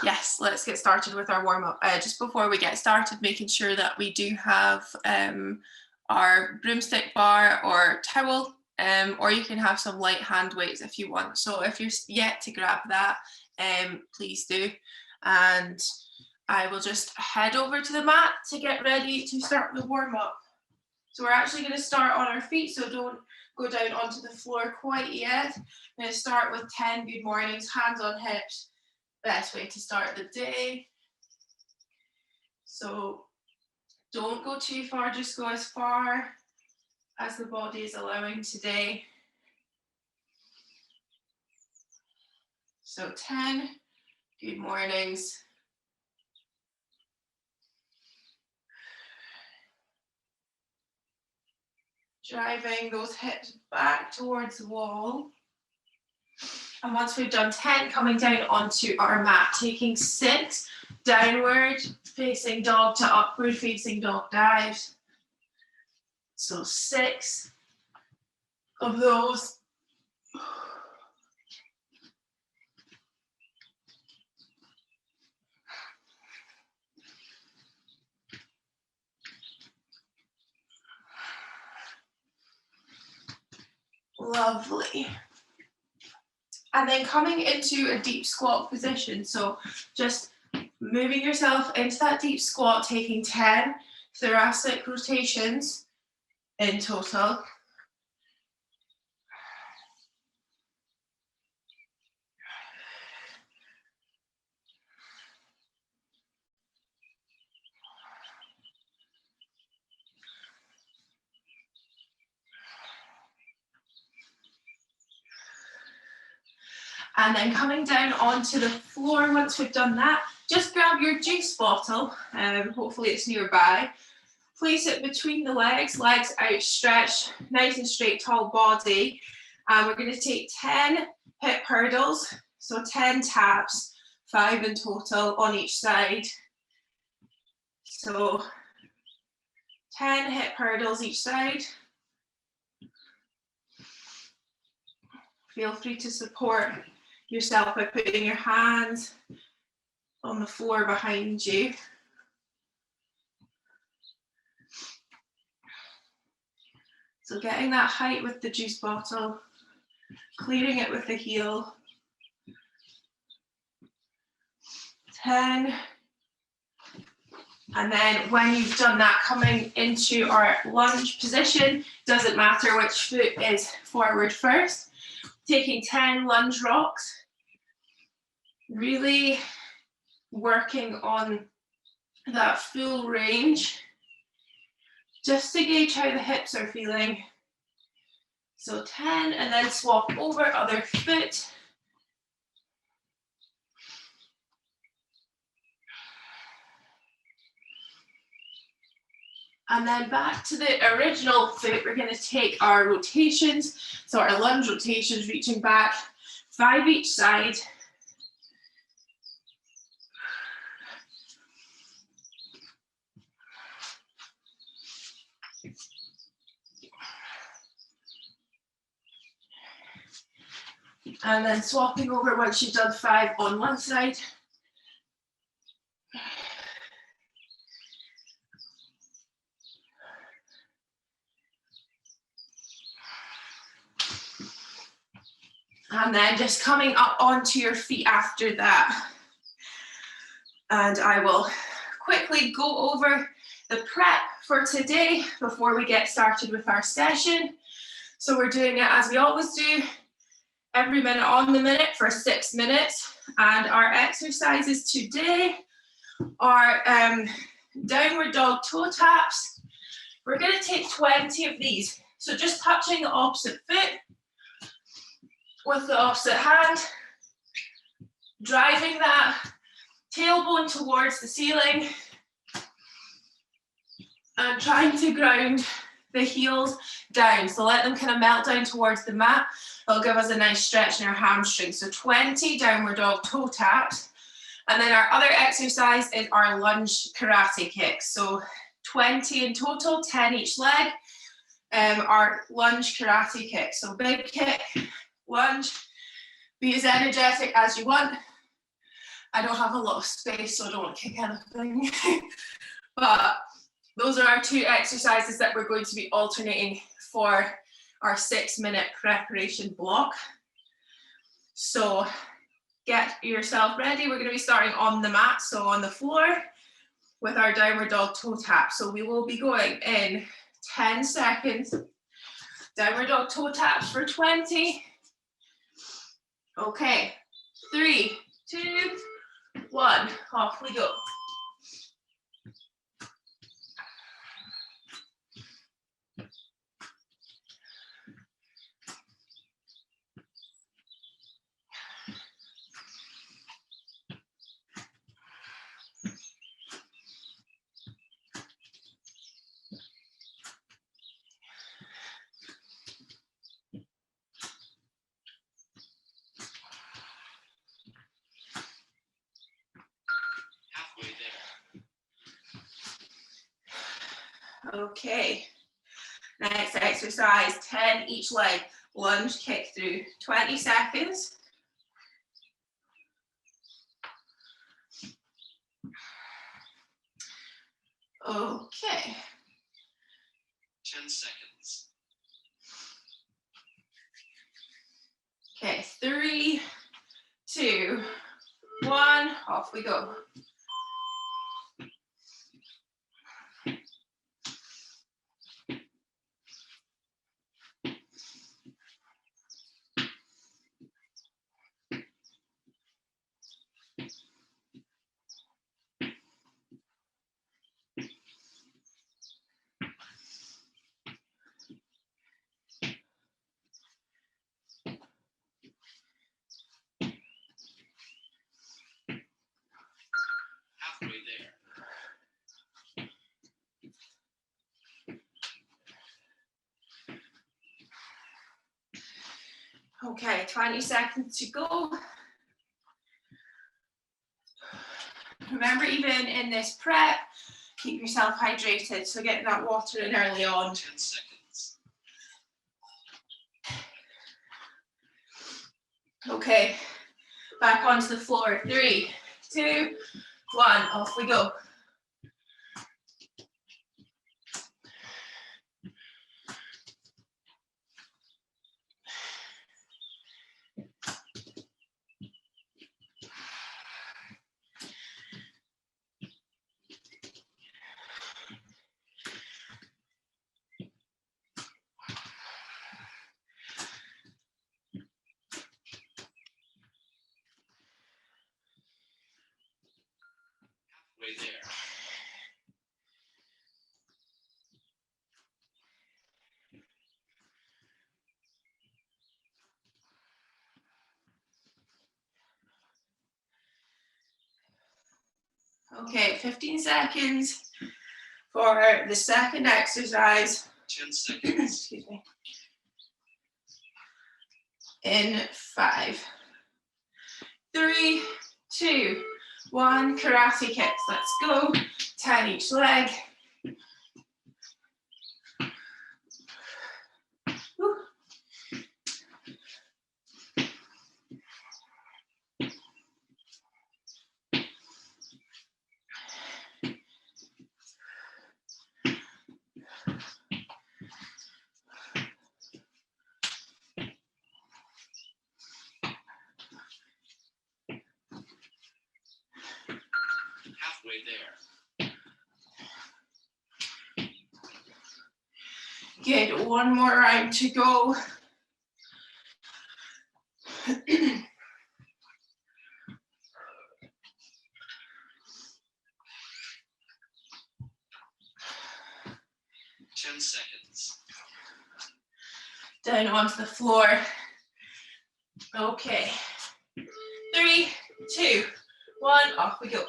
Yes, let's get started with our warm-up. Just before we get started, making sure that we do have our broomstick bar or towel, or you can have some light hand weights if you want. So if you're yet to grab that, please do. And I will just head over to the mat to get ready to start the warm-up. So we're actually going to start on our feet, so don't go down onto the floor quite yet. I'm going to start with 10 good mornings, hands on hips. Best way to start the day. So don't go too far, just go as far as the body is allowing today. So 10 good mornings. Driving those hips back towards the wall. And once we've done 10, coming down onto our mat, taking 6 downward facing dog to upward facing dog dives. So 6 of those. Lovely. And then coming into a deep squat position. So just moving yourself into that deep squat, taking 10 thoracic rotations in total. And then coming down onto the floor, once we've done that, just grab your juice bottle, hopefully it's nearby. Place it between the legs, legs outstretched, nice and straight, tall body. And we're going to take 10 hip hurdles, so 10 taps, 5 in total on each side. So 10 hip hurdles each side. Feel free to support yourself by putting your hands on the floor behind you. So getting that height with the juice bottle, clearing it with the heel. 10. And then when you've done that, coming into our lunge position, doesn't matter which foot is forward first. Taking 10 lunge rocks, really working on that full range, just to gauge how the hips are feeling. So 10, and then swap over other foot. And then back to the original foot, we're going to take our rotations. So our lunge rotations, reaching back, 5 each side. And then swapping over once you've done 5 on one side. And then just coming up onto your feet after that. And I will quickly go over the prep for today before we get started with our session. So we're doing it as we always do, every minute on the minute for 6 minutes. And our exercises today are downward dog toe taps. We're going to take 20 of these. So just touching the opposite foot with the opposite hand, driving that tailbone towards the ceiling and trying to ground the heels down. So let them kind of melt down towards the mat. It'll give us a nice stretch in our hamstrings. So 20 downward dog toe taps. And then our other exercise is our lunge karate kicks. So 20 in total, 10 each leg. Our lunge karate kicks. So big kick, lunge, be as energetic as you want. I don't have a lot of space, so I don't want to kick anything. But those are our 2 exercises that we're going to be alternating for our 6-minute preparation block. So get yourself ready. We're going to be starting on the mat, so on the floor, with our downward dog toe tap. So we will be going in 10 seconds. Downward dog toe taps for 20. Okay, 3, 2, 1, off we go. Okay, next exercise, 10 each leg, lunge, kick through, 20 seconds. Okay. 10 seconds. Okay, 3, 2, 1, off we go. Halfway there. Okay, 20 seconds to go. Remember, even in this prep, keep yourself hydrated, so get that water in early on. 10 seconds. Okay, back onto the floor. 3, 2, 1, off we go. Halfway there. Okay, 15 seconds for the second exercise. 10 seconds. Excuse me. In 5, 3, 2, 1, karate kicks. Let's go. 10 each leg. Woo. Halfway there. Good, one more round to go. 10 seconds. Down onto the floor. Okay. 3, 2, 1, off we go.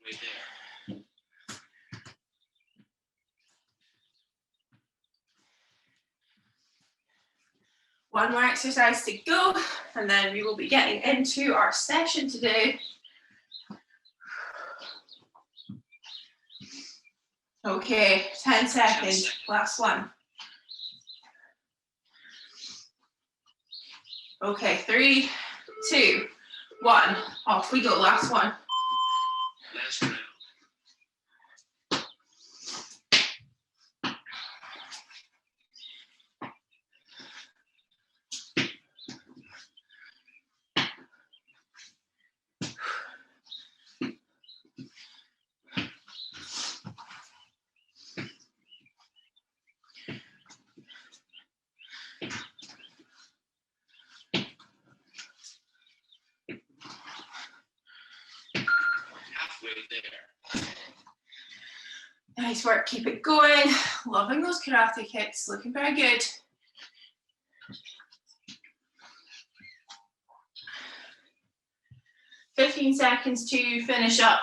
Halfway there. One more exercise to go, and then we will be getting into our session today. Okay, 10 seconds, last one. Okay, 3, 2, 1, off we go, last one. Last round. Halfway there. Nice work, keep it going. Loving those karate kicks, looking very good. "15 seconds to finish up.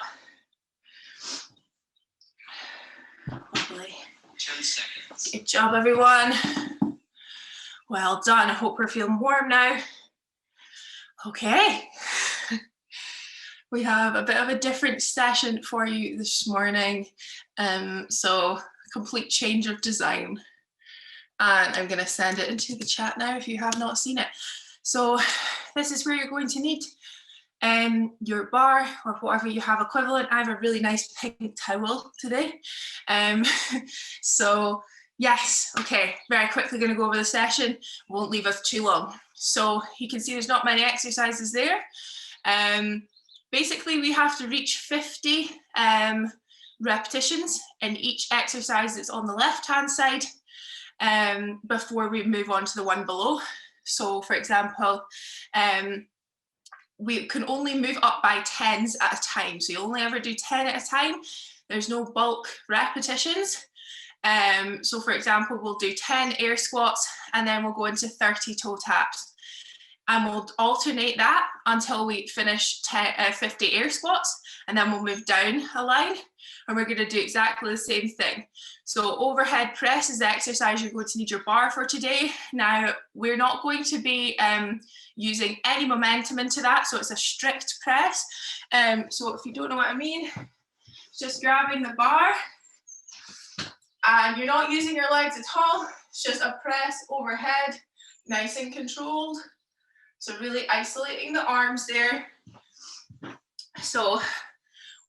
Lovely. 10 seconds. Good job, everyone. Well done. I hope we're feeling warm now. Okay. We have a bit of a different session for you this morning. So complete change of design. And I'm going to send it into the chat now if you have not seen it. So this is where you're going to need your bar or whatever you have equivalent. I have a really nice pink towel today. So yes, okay, very quickly going to go over the session. Won't leave us too long. So you can see there's not many exercises there. Basically, we have to reach 50 repetitions in each exercise that's on the left-hand side before we move on to the one below. So, for example, we can only move up by 10s at a time. So you only ever do 10 at a time. There's no bulk repetitions. So, for example, we'll do 10 air squats and then we'll go into 30 toe taps. And we'll alternate that until we finish 50 air squats, and then we'll move down a line, and we're going to do exactly the same thing. So overhead press is the exercise you're going to need your bar for today. Now, we're not going to be using any momentum into that, so it's a strict press. So if you don't know what I mean, just grabbing the bar, and you're not using your legs at all. It's just a press overhead, nice and controlled. So really isolating the arms there. So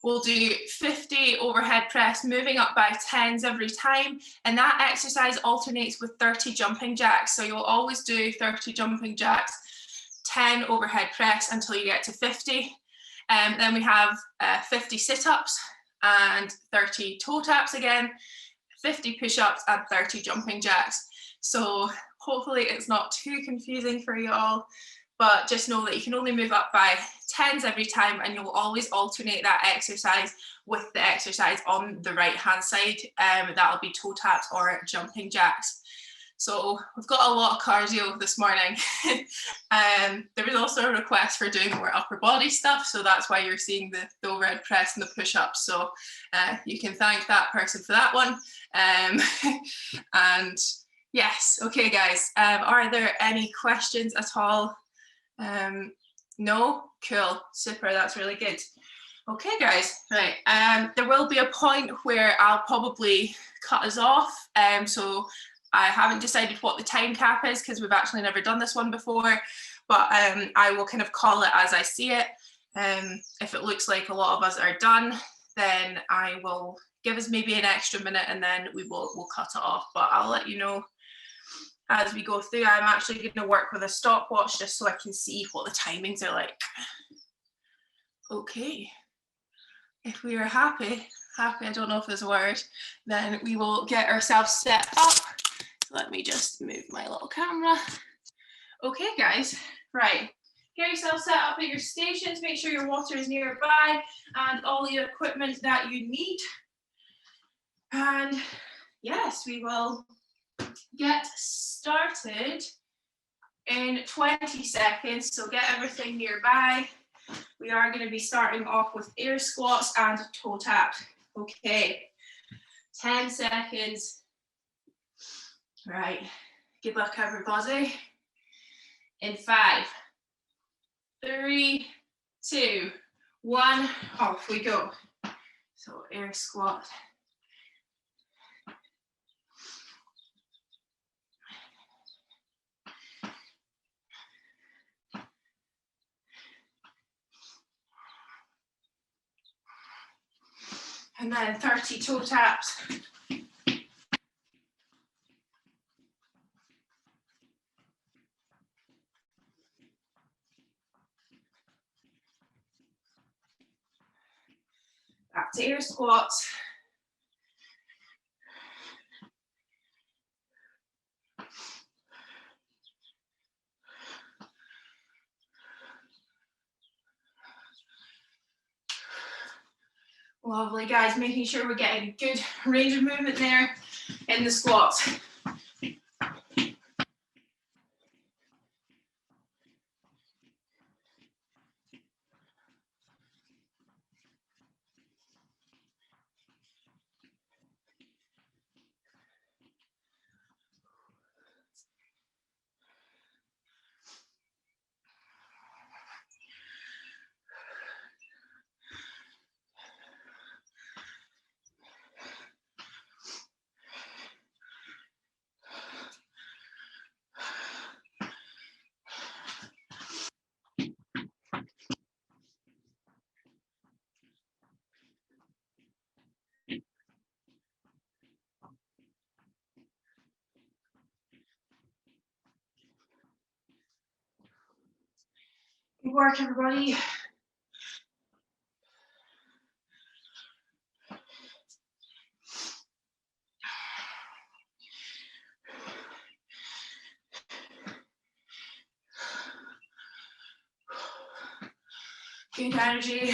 we'll do 50 overhead press, moving up by 10s every time. And that exercise alternates with 30 jumping jacks. So you'll always do 30 jumping jacks, 10 overhead press until you get to 50. Then we have 50 sit-ups and 30 toe taps again, 50 push-ups and 30 jumping jacks. So hopefully it's not too confusing for you all. But just know that you can only move up by 10s every time, and you'll always alternate that exercise with the exercise on the right hand side. That'll be toe taps or jumping jacks. So we've got a lot of cardio this morning. There was also a request for doing more upper body stuff, so that's why you're seeing the overhead press and the push-ups. So you can thank that person for that one. And yes, okay guys, are there any questions at all? No? Cool, super, that's really good. Okay guys, right, there will be a point where I'll probably cut us off. So I haven't decided what the time cap is because we've actually never done this one before, but I will kind of call it as I see it. If it looks like a lot of us are done, then I will give us maybe an extra minute and then we'll cut it off, but I'll let you know as we go through. I'm actually going to work with a stopwatch just so I can see what the timings are like. Okay, if we are happy, I don't know if there's a word, then we will get ourselves set up. So let me just move my little camera. Okay guys, right, get yourself set up at your stations, make sure your water is nearby and all the equipment that you need. And yes, we will get started in 20 seconds, so get everything nearby. We are going to be starting off with air squats and toe taps. Okay, 10 seconds. Right, good luck everybody. In 5, 3, 2, 1, off we go. So air squat. And then 30 toe taps. Back to air squats. Lovely, guys, making sure we're getting a good range of movement there in the squats. Good work, everybody. Good energy.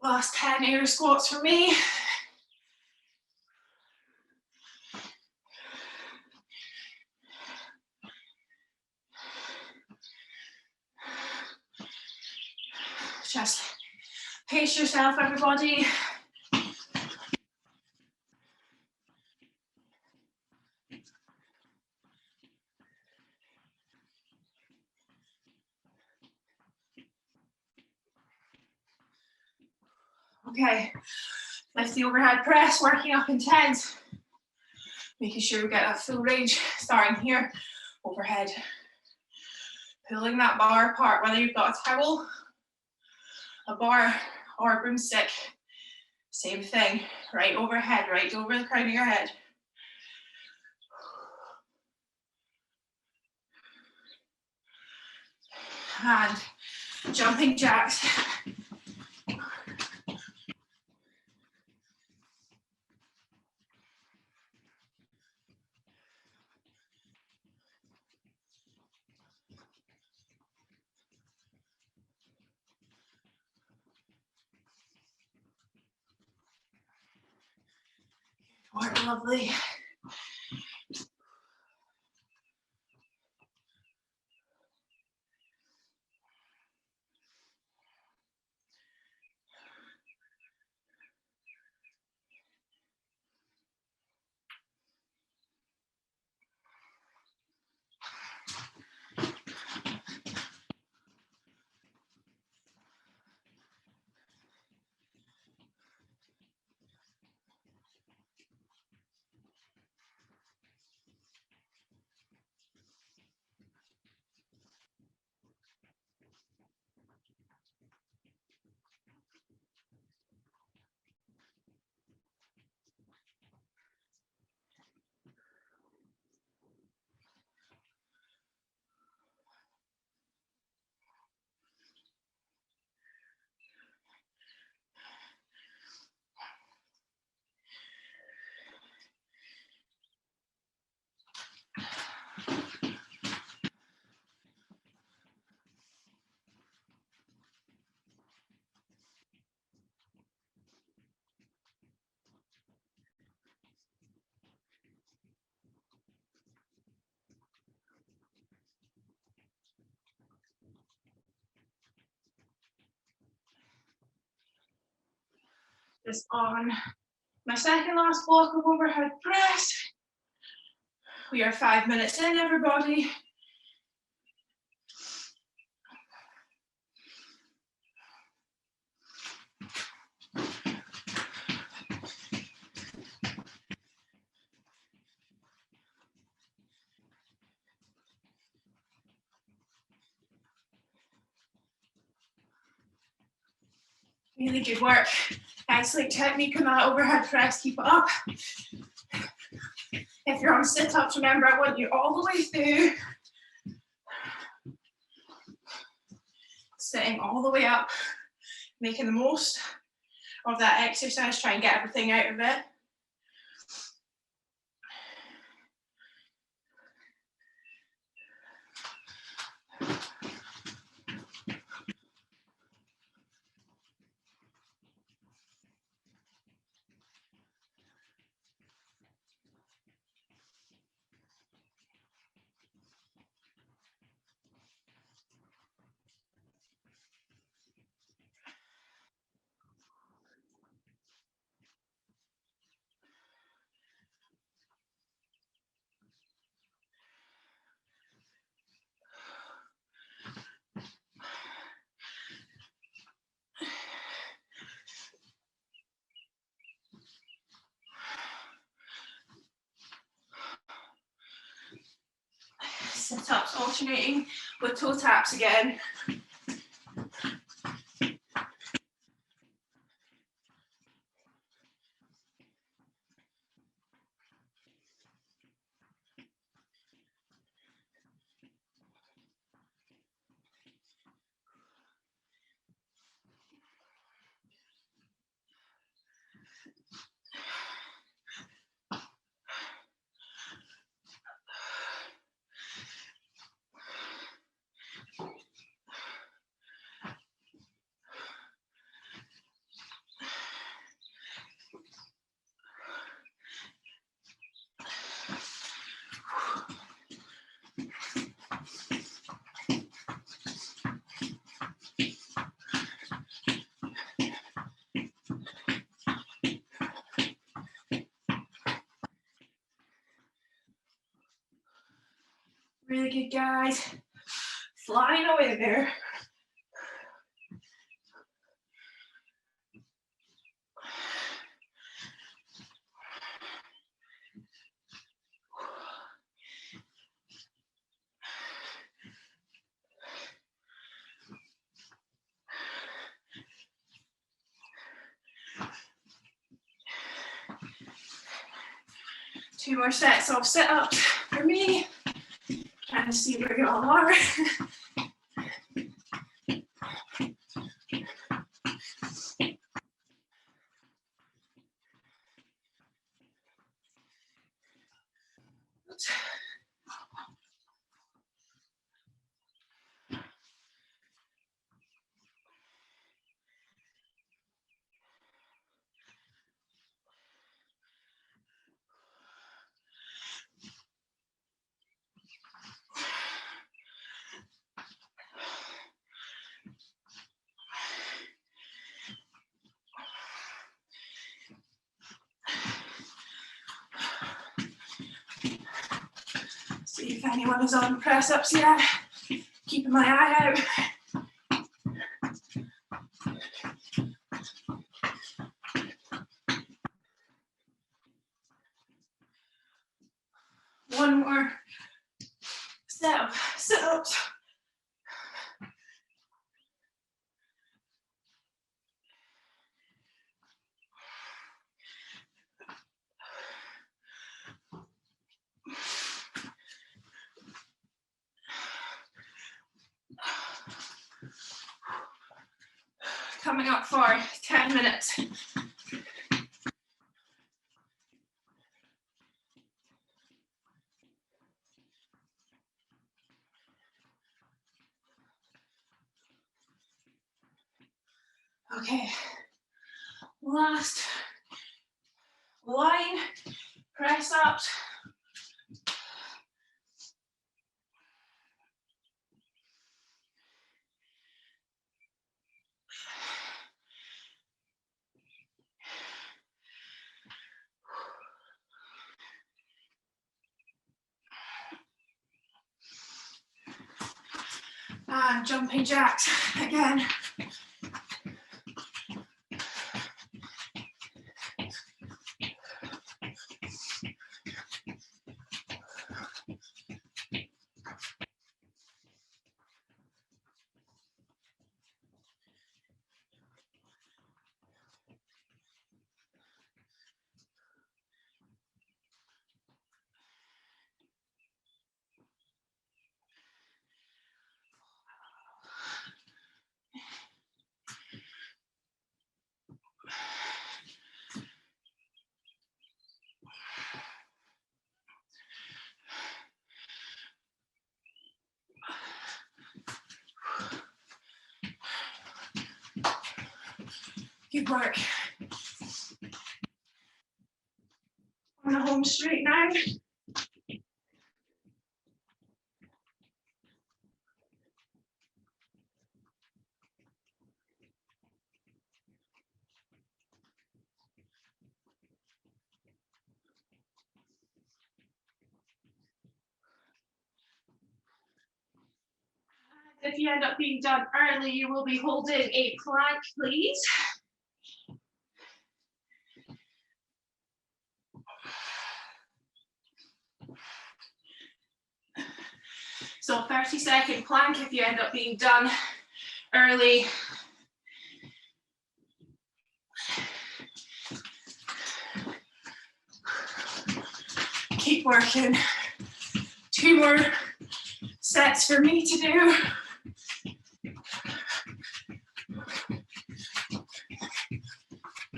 Last 10 air squats for me. Just pace yourself, everybody. Okay, lift the overhead press, working up in 10s. Making sure we get that full range, starting here, overhead. Pulling that bar apart, whether you've got a towel, a bar, or a broomstick. Same thing, right overhead, right over the crown of your head. And jumping jacks. Work, lovely. Just on my second last block of overhead press. We are 5 minutes in, everybody. Really good work. Excellent technique on that overhead press. Keep it up. If you're on sit-ups, remember I want you all the way through. Sitting all the way up, making the most of that exercise. Try and get everything out of it. Sit-ups alternating with toe taps again. Really good, guys. Flying away there. Two more sets of sit-ups for me. Trying to see where you all are. See if anyone is on press-ups yet. Keeping my eye out. One more set of sit-ups. Coming up for 10 minutes. Okay, last line, press ups. And jumping jacks again. Good work. On the home straight now. If you end up being done early, you will be holding a plank, please. So 30-second plank if you end up being done early. Keep working. 2 more sets for me to do.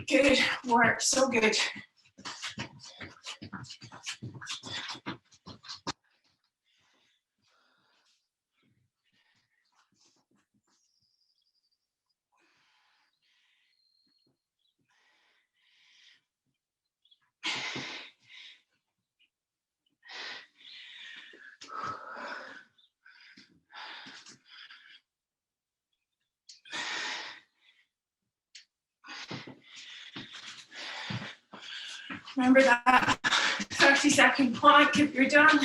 Good work, so good. Remember that 30-second plank if you're done.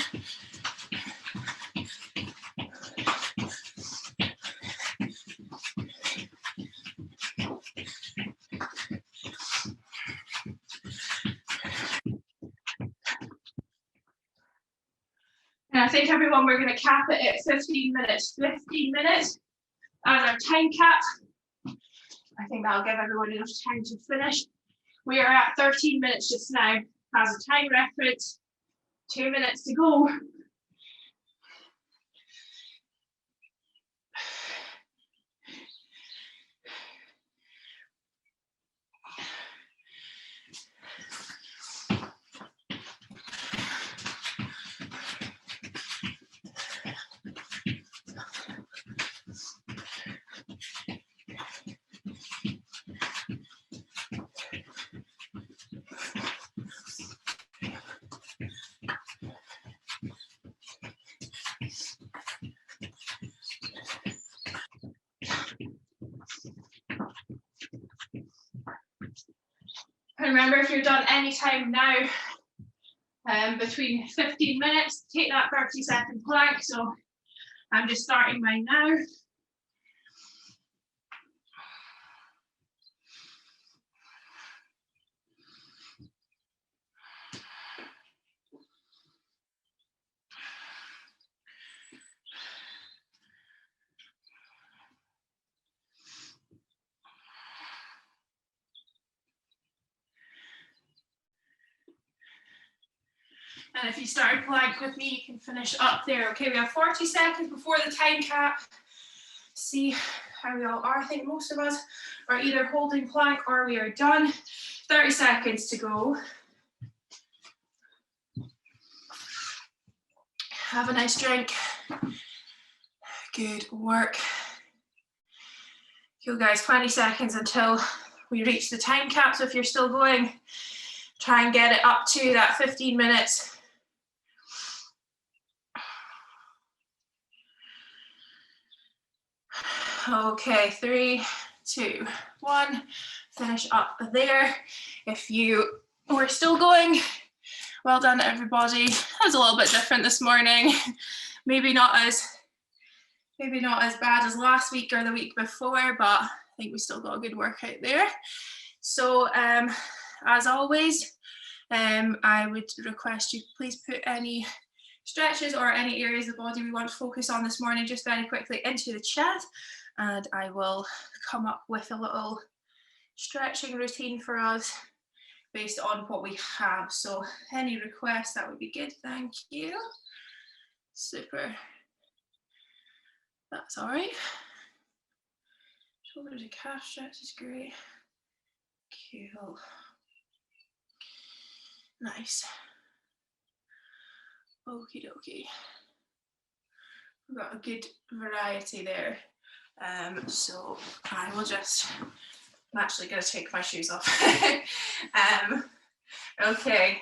And I think everyone, we're going to cap it at 15 minutes. 15 minutes as our time cap. I think that'll give everyone enough time to finish. We are at 13 minutes just now as a time reference. 2 minutes to go. And remember, if you're done anytime now, between 15 minutes, take that 30-second plank. So I'm just starting mine now. And if you started plank with me, you can finish up there. Okay, we have 40 seconds before the time cap. See how we all are. I think most of us are either holding plank or we are done. 30 seconds to go. Have a nice drink. Good work. Cool, guys, 20 seconds until we reach the time cap. So if you're still going, try and get it up to that 15 minutes. Okay, 3, 2, 1. Finish up there. If you were still going, well done, everybody. That was a little bit different this morning. Maybe not as maybe not as bad as last week or the week before, but I think we still got a good workout there. So as always, I would request you please put any stretches or any areas of the body we want to focus on this morning just very quickly into the chat, and I will come up with a little stretching routine for us based on what we have. So any requests, that would be good. Thank you. Super. That's all right. Shoulder to calf stretch is great. Cool. Nice. Okie dokie. We've got a good variety there. So I will just, I'm actually going to take my shoes off. Okay.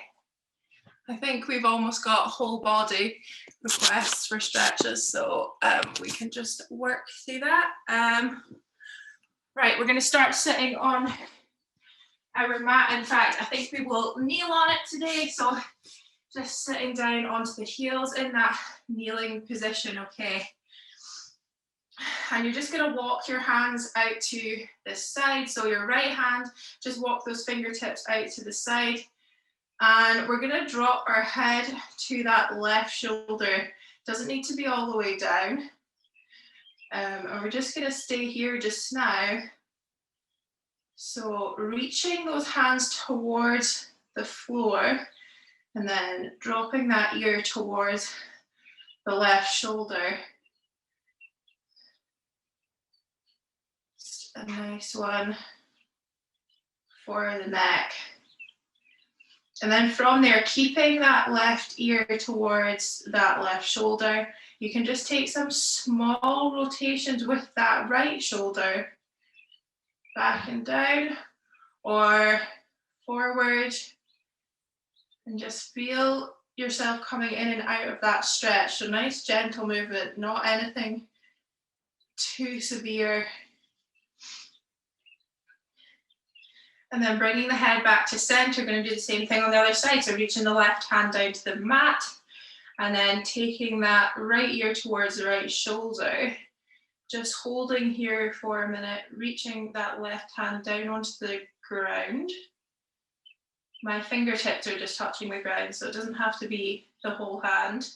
I think we've almost got whole body requests for stretches, so we can just work through that. Right, we're going to start sitting on our mat. In fact, I think we will kneel on it today, so just sitting down onto the heels in that kneeling position, okay? And you're just going to walk your hands out to the side. So your right hand, just walk those fingertips out to the side. And we're going to drop our head to that left shoulder. Doesn't need to be all the way down. And we're just going to stay here just now. So reaching those hands towards the floor and then dropping that ear towards the left shoulder. Just a nice one for the neck. And then from there, keeping that left ear towards that left shoulder, you can just take some small rotations with that right shoulder, back and down, or forward, and just feel yourself coming in and out of that stretch. So nice gentle movement, not anything too severe. And then bringing the head back to center, going to do the same thing on the other side. So reaching the left hand down to the mat, and then taking that right ear towards the right shoulder. Just holding here for a minute, reaching that left hand down onto the ground. My fingertips are just touching the ground, so it doesn't have to be the whole hand.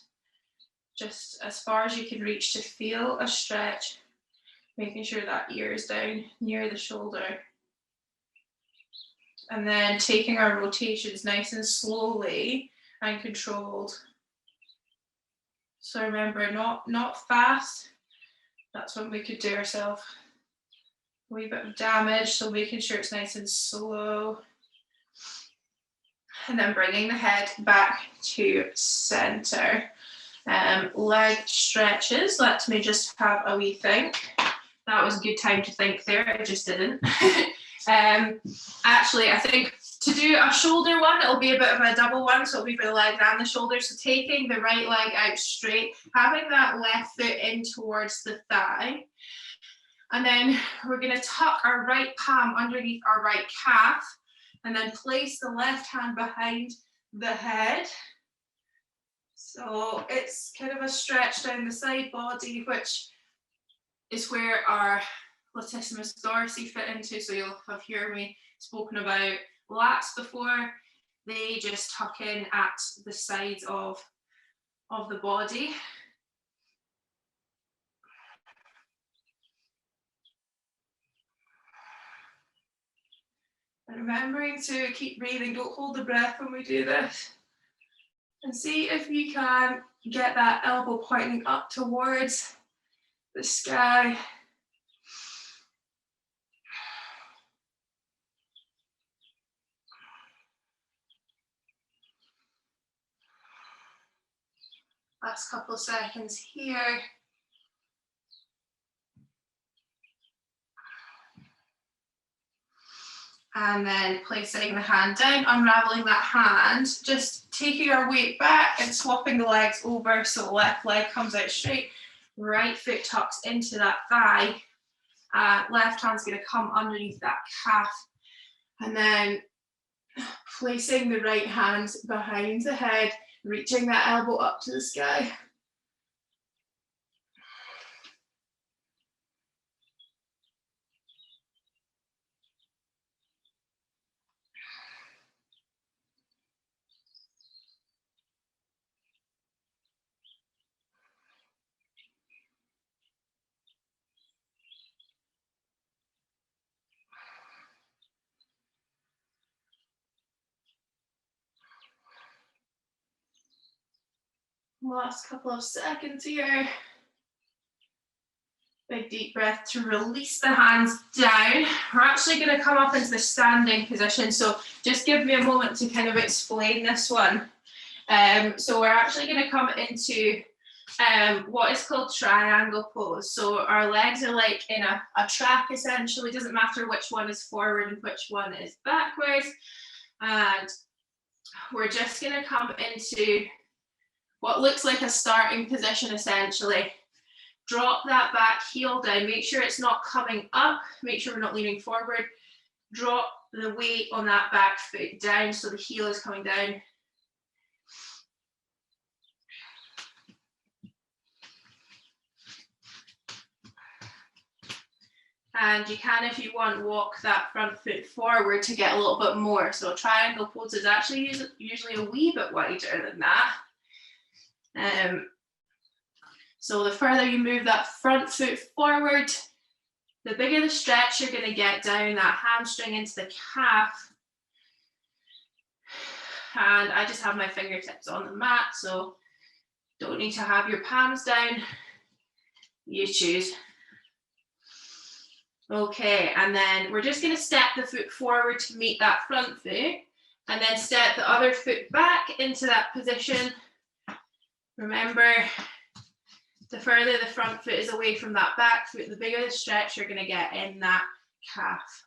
Just as far as you can reach to feel a stretch, making sure that ear is down near the shoulder. And then taking our rotations nice and slowly and controlled. So remember, not fast. That's when we could do ourselves a wee bit of damage. So making sure it's nice and slow. And then bringing the head back to center. Leg stretches. Let me just have a wee think. That was a good time to think there. I just didn't. Actually, I think to do a shoulder one, it'll be a bit of a double one, so it'll be for the leg and the shoulder. So taking the right leg out straight, having that left foot in towards the thigh, and then we're going to tuck our right palm underneath our right calf, and then place the left hand behind the head. So it's kind of a stretch down the side body, which is where our latissimus dorsi fit into. So you'll have heard me spoken about lats before. They just tuck in at the sides of the body. And remembering to keep breathing, don't hold the breath when we do this. And see if you can get that elbow pointing up towards the sky. Last couple of seconds here. And then placing the hand down, unraveling that hand, just taking our weight back and swapping the legs over. So left leg comes out straight, right foot tucks into that thigh. Left hand's going to come underneath that calf. And then placing the right hand behind the head, reaching that elbow up to the sky. Last couple of seconds here. Big deep breath to release the hands down. We're actually going to come up into the standing position, so just give me a moment to kind of explain this one. So we're actually going to come into what is called triangle pose. So our legs are like in a track essentially. Doesn't matter which one is forward and which one is backwards. And we're just going to come into what looks like a starting position essentially. Drop that back heel down, make sure it's not coming up, make sure we're not leaning forward. Drop the weight on that back foot down so the heel is coming down. And you can, if you want, walk that front foot forward to get a little bit more. So triangle pose is actually usually a wee bit wider than that. So the further you move that front foot forward, the bigger the stretch you're going to get down that hamstring into the calf. And I just have my fingertips on the mat, so don't need to have your palms down. You choose. Okay, and then we're just going to step the foot forward to meet that front foot, and then step the other foot back into that position. Remember, the further the front foot is away from that back foot, the bigger the stretch you're going to get in that calf.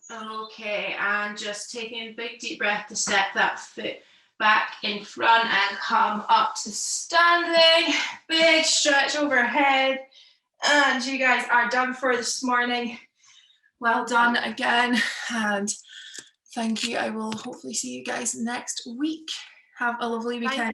Okay, and just taking a big deep breath to step that foot back in front and come up to standing. Big stretch overhead. And you guys are done for this morning. Well done again. And thank you. I will hopefully see you guys next week. Have a lovely weekend.